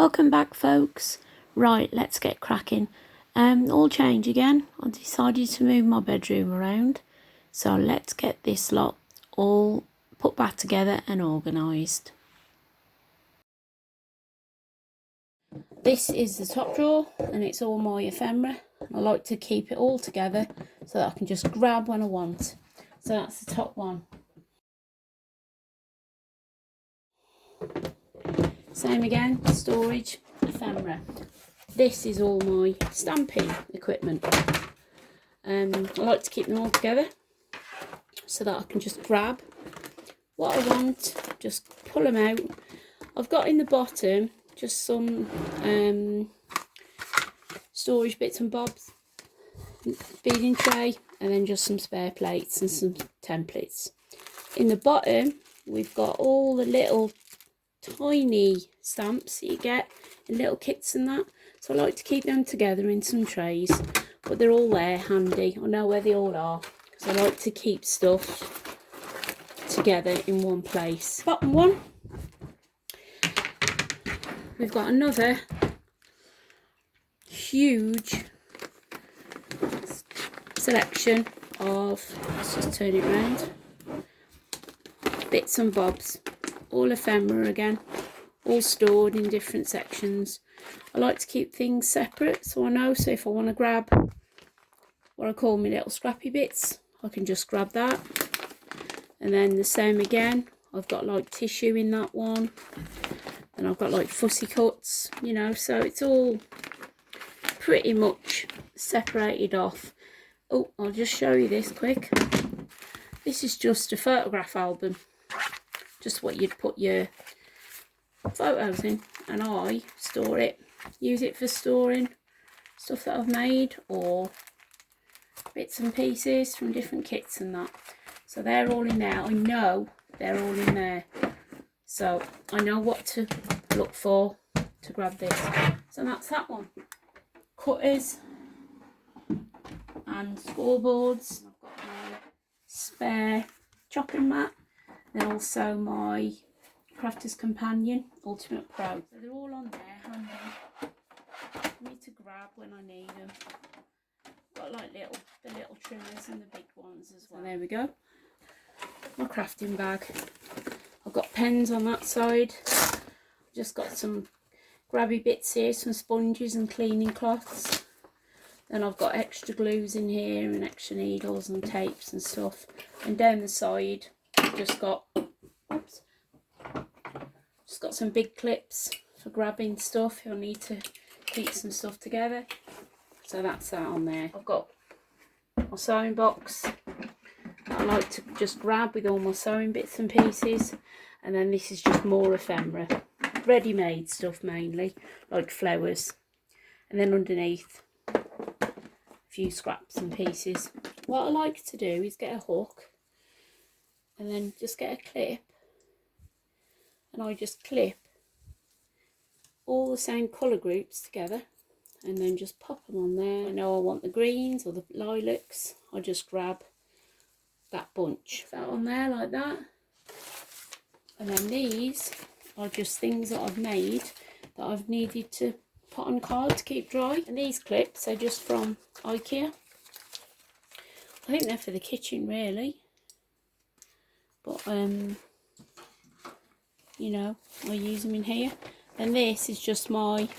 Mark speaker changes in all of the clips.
Speaker 1: Welcome back, folks. Right, let's get cracking. All change again. I decided to move my bedroom around, so let's get this lot all put back together and organised. This is the top drawer and it's all my ephemera. I like to keep it all together so that I can just grab when I want. So that's the top one. Same again, storage, ephemera. This is all my stamping equipment. I like to keep them all together so that I can just grab what I want, just pull them out. I've got in the bottom just some storage bits and bobs, beading tray, and then just some spare plates and some templates. In the bottom we've got all the little tiny stamps that you get in little kits and that, so I like to keep them together in some trays, but they're all there handy. I know where they all are, so I like to keep stuff together in one place. Bottom one, we've got another huge selection of, let's just turn it around, bits and bobs, all ephemera again, all stored in different sections. I like to keep things separate so I know, so if I want to grab what I call my little scrappy bits, I can just grab that. And then the same again, I've got like tissue in that one, and I've got like fussy cuts, you know, so it's all pretty much separated off. Oh, I'll just show you this quick. This is just a photograph album, just what you'd put your photos in, and I store it, use it for storing stuff that I've made or bits and pieces from different kits and that. So they're all in there. I know they're all in there, so I know what to look for to grab this. So that's that one. Cutters and scoreboards. I've got my spare chopping mat, and also my Crafter's Companion Ultimate Pro. So they're all on there handy for me to grab when I need them. Got like the little trimmers and the big ones as well. So there we go. My crafting bag. I've got pens on that side. Just got some grabby bits here, some sponges and cleaning cloths. Then I've got extra glues in here and extra needles and tapes and stuff. And down the side I've just got, oops, just got some big clips for grabbing stuff. You'll need to keep some stuff together. So that's that on there. I've got my sewing box that I like to just grab with all my sewing bits and pieces. And then this is just more ephemera. Ready-made stuff mainly, like flowers. And then underneath, a few scraps and pieces. What I like to do is get a hook and then just get a clip. And I just clip all the same colour groups together and then just pop them on there. I know I want the greens or the lilacs, I just grab that bunch, that on there like that. And then these are just things that I've made that I've needed to put on card to keep dry. And these clips are just from Ikea. I think they're for the kitchen really, but you know, I use them in here. And this is just my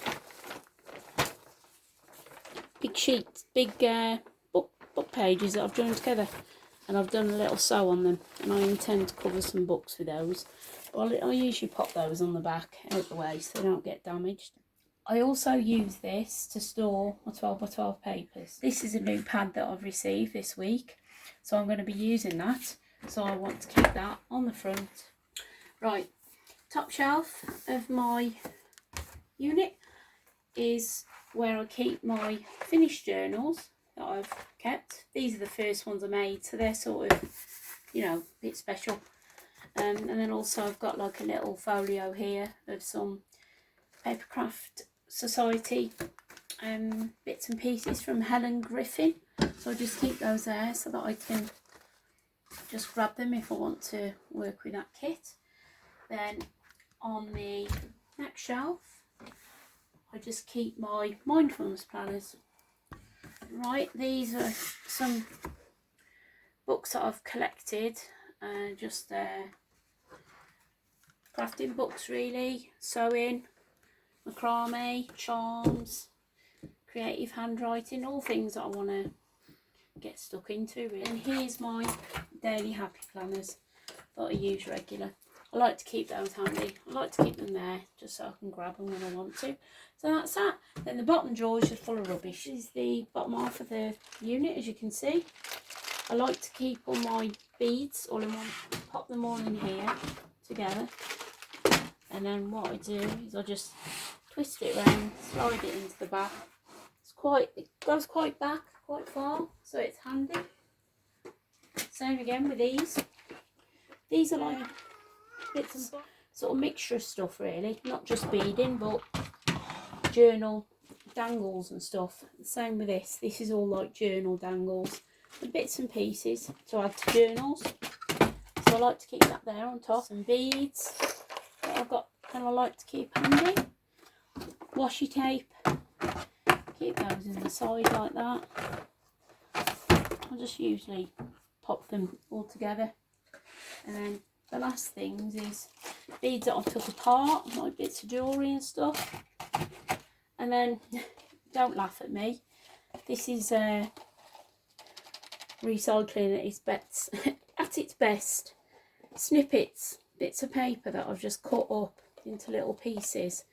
Speaker 1: big sheets, big book pages that I've joined together, and I've done a little sew on them, and I intend to cover some books with those. Well, I usually pop those on the back out the way so they don't get damaged. I also use this to store my 12x12 papers. This is a new pad that I've received this week, so I'm going to be using that, so I want to keep that on the front. Right, top shelf of my unit is where I keep my finished journals that I've kept. These are the first ones I made, so they're sort of, you know, a bit special. And then also I've got like a little folio here of some Papercraft Society bits and pieces from Helen Griffin. So I just keep those there so that I can just grab them if I want to work with that kit. Then on the next shelf I just keep my mindfulness planners. Right, these are some books that I've collected, just crafting books really, sewing, macrame, charms, creative handwriting, all things that I want to get stuck into really. And here's my daily happy planners that I use regular. I like to keep those handy. I like to keep them there just so I can grab them when I want to. So that's that. Then the bottom drawer is just full of rubbish. This is the bottom half of the unit, as you can see. I like to keep all my beads all in one, pop them all in here together. And then what I do is I just twist it around, slide it into the back. It goes quite back, quite far, so it's handy. Same again with these. These are like bits of sort of mixture of stuff really, not just beading but journal dangles and stuff. Same with this. This is all like journal dangles and bits and pieces to add to journals. So I like to keep that there on top. Some beads that I've got and I like to keep handy. Washi tape. Keep those in the side like that. I just usually pop them all together. And then the last things is beads that I took apart, like bits of jewellery and stuff. And then, don't laugh at me, this is recycling at its best. Snippets, bits of paper that I've just cut up into little pieces.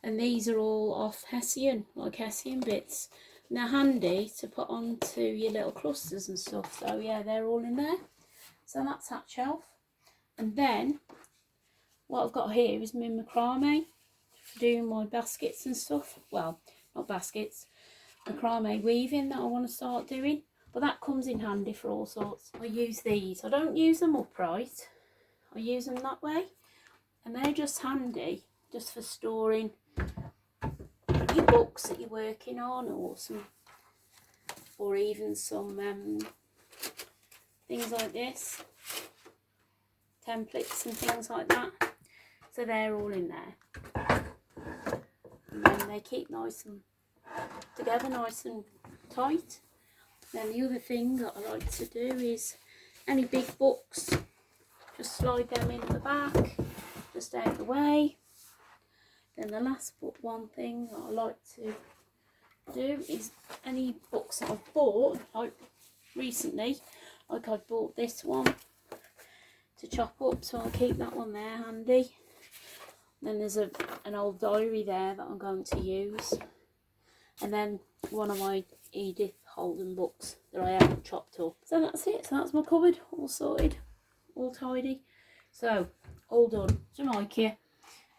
Speaker 1: And these are all off Hessian, like Hessian bits. And they're handy to put onto your little clusters and stuff. So yeah, they're all in there. So that's that shelf. And then what I've got here is my macrame for doing my baskets and stuff. Well, not baskets, macrame weaving that I want to start doing. But that comes in handy for all sorts. I use these. I don't use them upright. I use them that way. And they're just handy, just for storing your books that you're working on, or even some things like this, templates and things like that. So they're all in there, and then they keep nice and together, nice and tight. Then the other thing that I like to do is any big books, just slide them in the back, just out the way. Then the last one thing that I like to do is any books that I've bought, like recently, like I bought this one to chop up, so I'll keep that one there handy. Then there's an old diary there that I'm going to use, and then one of my Edith Holden books that I haven't chopped up. So that's it. So that's my cupboard, all sorted, all tidy. So all done. It's from Ikea.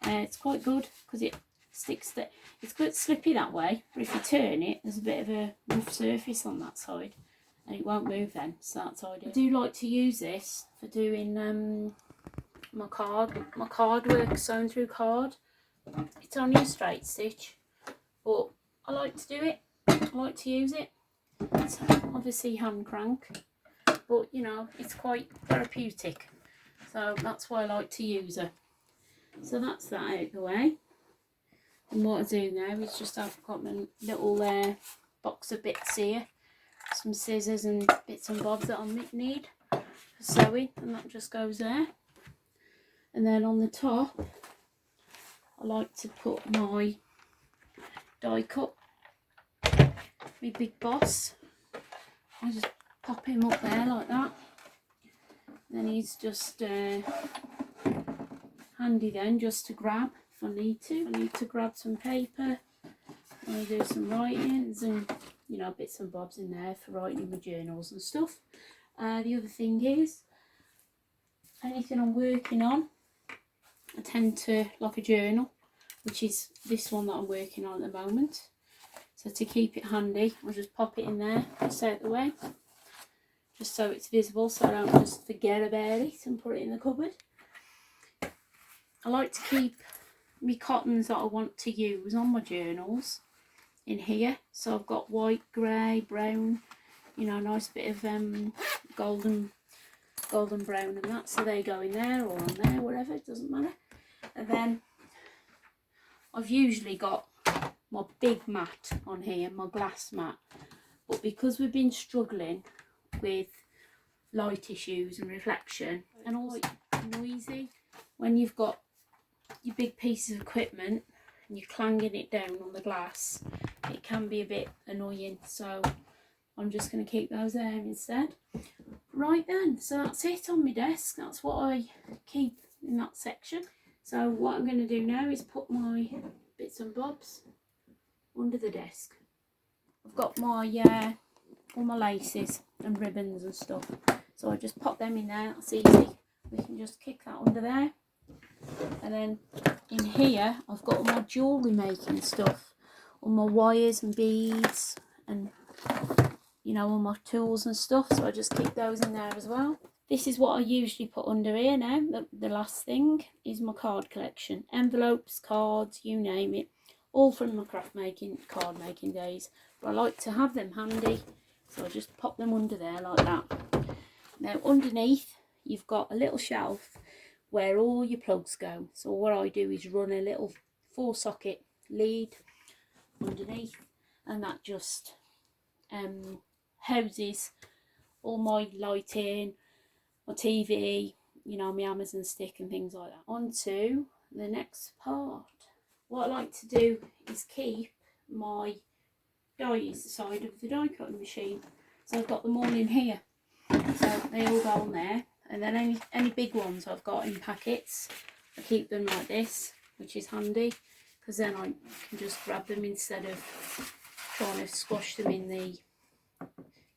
Speaker 1: It's quite good because it sticks. It's quite slippy that way, but if you turn it, there's a bit of a rough surface on that side, and it won't move then. So that's ideal. I do like to use this for doing my card work, sewn through card. It's only a straight stitch, but I like to do it. I like to use it. It's obviously hand crank, but you know, it's quite therapeutic. So that's why I like to use it. So that's that out of the way. And what I do now is just I've got my little box of bits here, some scissors and bits and bobs that I need for sewing, and that just goes there. And then on the top, I like to put my die cut, my Big Boss. I just pop him up there like that. Then he's just handy then just to grab if I need to. I need to grab some paper. I do some writings and, you know, bits and bobs in there for writing my journals and stuff. The other thing is, anything I'm working on, I tend to like a journal, which is this one that I'm working on at the moment. So to keep it handy, I'll just pop it in there, just out the way, just so it's visible, so I don't just forget about it and put it in the cupboard. I like to keep my cottons that I want to use on my journals in here. So I've got white, grey, brown, you know, nice bit of golden brown and that. So they go in there or on there, whatever, it doesn't matter. And then I've usually got my big mat on here, my glass mat. But because we've been struggling with light issues and reflection, and also noisy, when you've got your big pieces of equipment and you're clanging it down on the glass, it can be a bit annoying. So I'm just going to keep those there instead. Right then, so that's it on my desk. That's what I keep in that section. So what I'm going to do now is put my bits and bobs under the desk. I've got my all my laces and ribbons and stuff, so I just pop them in there. That's easy. We can just kick that under there. And then in here I've got all my jewellery making stuff, all my wires and beads, and you know, all my tools and stuff, so I just keep those in there as well. This is what I usually put under here now. The last thing is my card collection. Envelopes, cards, you name it. All from my card making days. But I like to have them handy, so I just pop them under there like that. Now underneath you've got a little shelf where all your plugs go. So what I do is run a little 4-socket lead underneath, and that just houses all my lighting, my TV, you know, my Amazon stick and things like that. On to the next part. What I like to do is keep my dies side of the die cutting machine. So I've got them all in here. So they all go on there. And then any big ones I've got in packets, I keep them like this, which is handy, because then I can just grab them instead of trying to squash them in the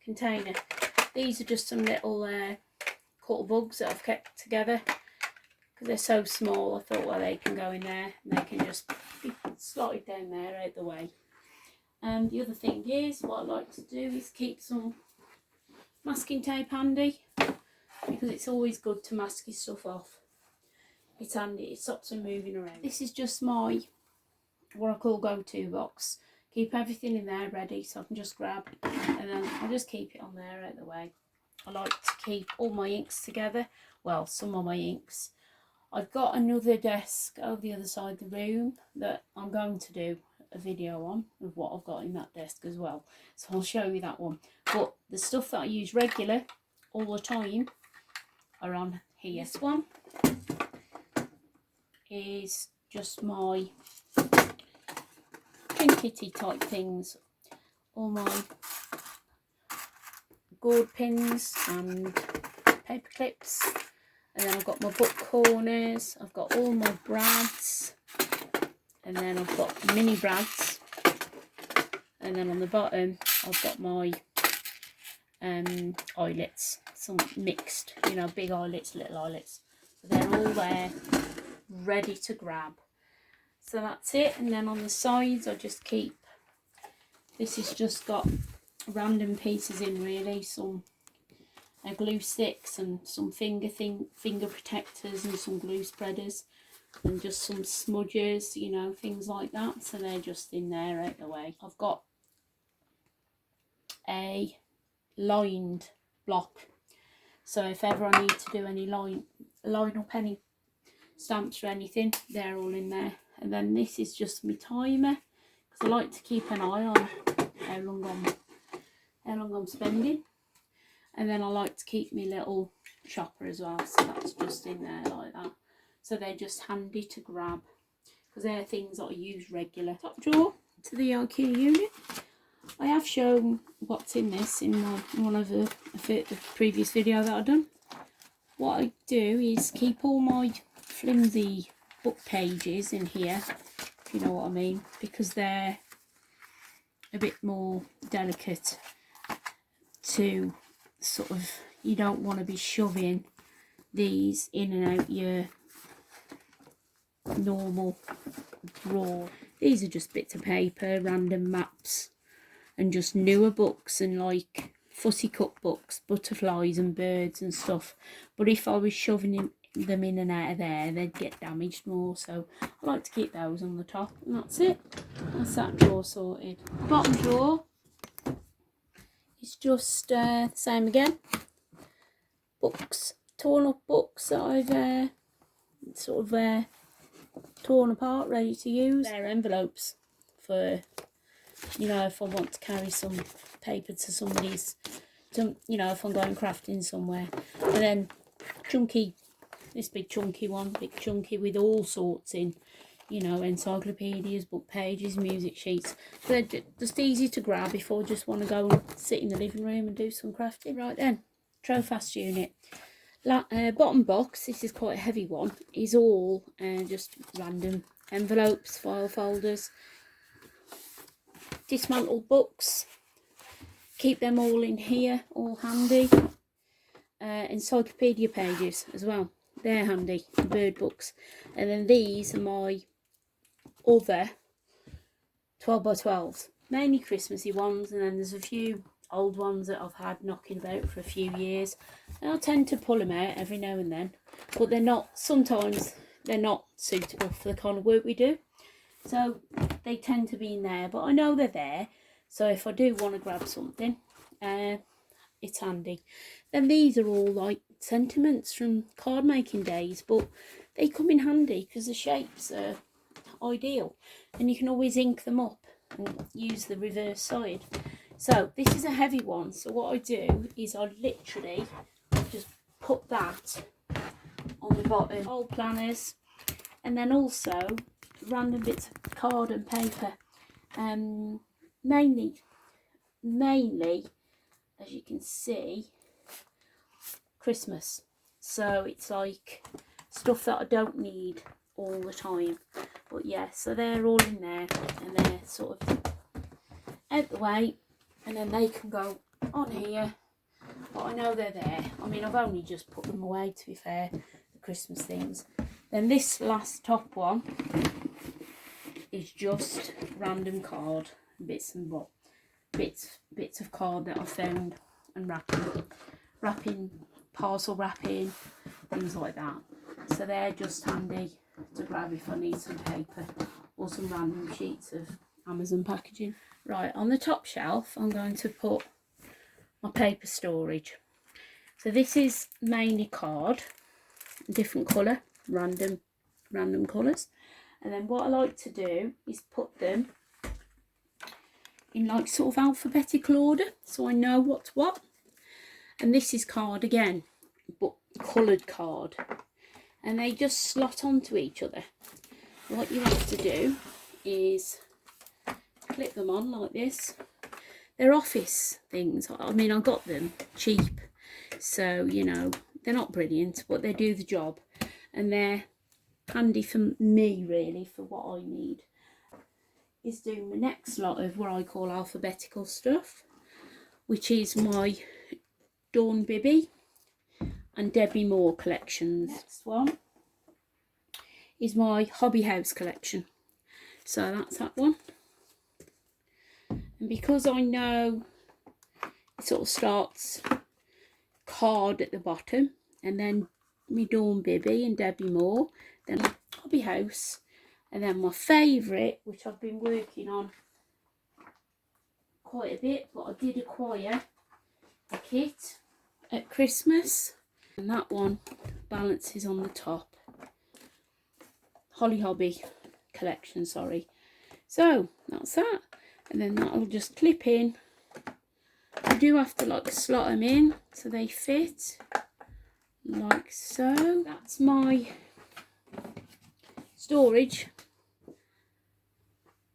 Speaker 1: container. These are just some little cutter bugs that I've kept together because they're so small. I thought, well, they can go in there and they can just be slotted down there out the way. And the other thing is, what I like to do is keep some masking tape handy, because it's always good to mask your stuff off. It's handy, it stops them moving around. This is just my, what I call go-to box. Keep everything in there ready, so I can just grab, and then I'll just keep it on there out the way. I like to keep all my inks together. Well, some of my inks. I've got another desk over the other side of the room that I'm going to do a video on of what I've got in that desk as well. So I'll show you that one. But the stuff that I use regular all the time are on here. This one is just my kitty type things. All my gourd pins and paper clips. And then I've got my book corners, I've got all my brads, and then I've got mini brads, and then on the bottom I've got my eyelets, some mixed, you know, big eyelets, little eyelets. So they're all there, ready to grab. So that's it. And then on the sides I just keep, this has just got random pieces in really, some glue sticks and some finger protectors and some glue spreaders and just some smudges, you know, things like that. So they're just in there out the way. I've got a lined block, so if ever I need to do any line up any stamps or anything, they're all in there. And then this is just my timer, because I like to keep an eye on how long I'm spending. And then I like to keep my little chopper as well, so that's just in there like that. So they're just handy to grab, because they're things that I use regular. Top drawer to the Ikea unit. I have shown what's in this in one of the previous video that I've done. What I do is keep all my flimsy book pages in here, if you know what I mean, because they're a bit more delicate to sort of, you don't want to be shoving these in and out your normal drawer. These are just bits of paper, random maps, and just newer books and like fussy cut books, butterflies and birds and stuff. But if I was shoving them in and out of there, they'd get damaged more, so I like to keep those on the top. And that's it. That's that drawer sorted. Bottom drawer, it's just the same again. Books, torn up books that I've sort of torn apart, ready to use. They're envelopes for, you know, if I want to carry some paper to somebody's, you know, if I'm going crafting somewhere. And then chunky, this big chunky one, big chunky with all sorts in, you know, encyclopedias, book pages, music sheets. So they're just easy to grab if I just want to go and sit in the living room and do some crafting. Right then, Trofast unit. Bottom box, this is quite a heavy one, is all just random envelopes, file folders, dismantled books. Keep them all in here, all handy. Encyclopedia pages as well, they're handy, bird books. And then these are my other 12 by 12s, mainly Christmassy ones, and then there's a few old ones that I've had knocking about for a few years, and I tend to pull them out every now and then, but they're not, sometimes they're not suitable for the kind of work we do, so they tend to be in there, but I know they're there, so if I do want to grab something, it's handy. Then these are all like sentiments from card making days, but they come in handy because the shapes are ideal, and you can always ink them up and use the reverse side. So this is a heavy one, so what I do is I literally just put that on the bottom. Old planners, and then also random bits of card and paper, mainly as you can see, Christmas. So it's like stuff that I don't need all the time, but yeah, so they're all in there and they're sort of out the way, and then they can go on here, but I know they're there. I mean, I've only just put them away, to be fair, the Christmas things. Then this last top one is just random card bits and bits of card that I found, and wrapping, parcel wrapping, things like that. So they're just handy to grab if I need some paper or some random sheets of Amazon packaging. Right, on the top shelf I'm going to put my paper storage. So this is mainly card, different colour, random colours. And then what I like to do is put them in like sort of alphabetical order, so I know what's what. And this is card again, but coloured card, and they just slot onto each other. What you have to do is clip them on like this. They're office things. I mean, I got them cheap, so you know, they're not brilliant, but they do the job, and they're handy for me really, for what I need. Is doing the next lot of what I call alphabetical stuff, which is my Dawn Bibby and Debbie Moore collections. Next one is my Hobby House collection, so that's that one. And because I know it sort of starts card at the bottom, and then my Dawn Bibby and Debbie Moore, then my Hobby House, and then my favourite, which I've been working on quite a bit, but I did acquire a kit at Christmas, and that one balances on the top. Holly Hobby collection, sorry. So that's that, and then that'll just clip in. I do have to like slot them in so they fit like so. That's my storage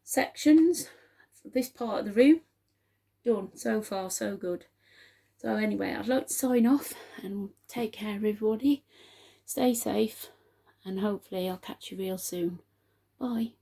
Speaker 1: sections for this part of the room done. So far so good. So anyway, I'd like to sign off and take care of everybody, stay safe, and hopefully I'll catch you real soon. Bye.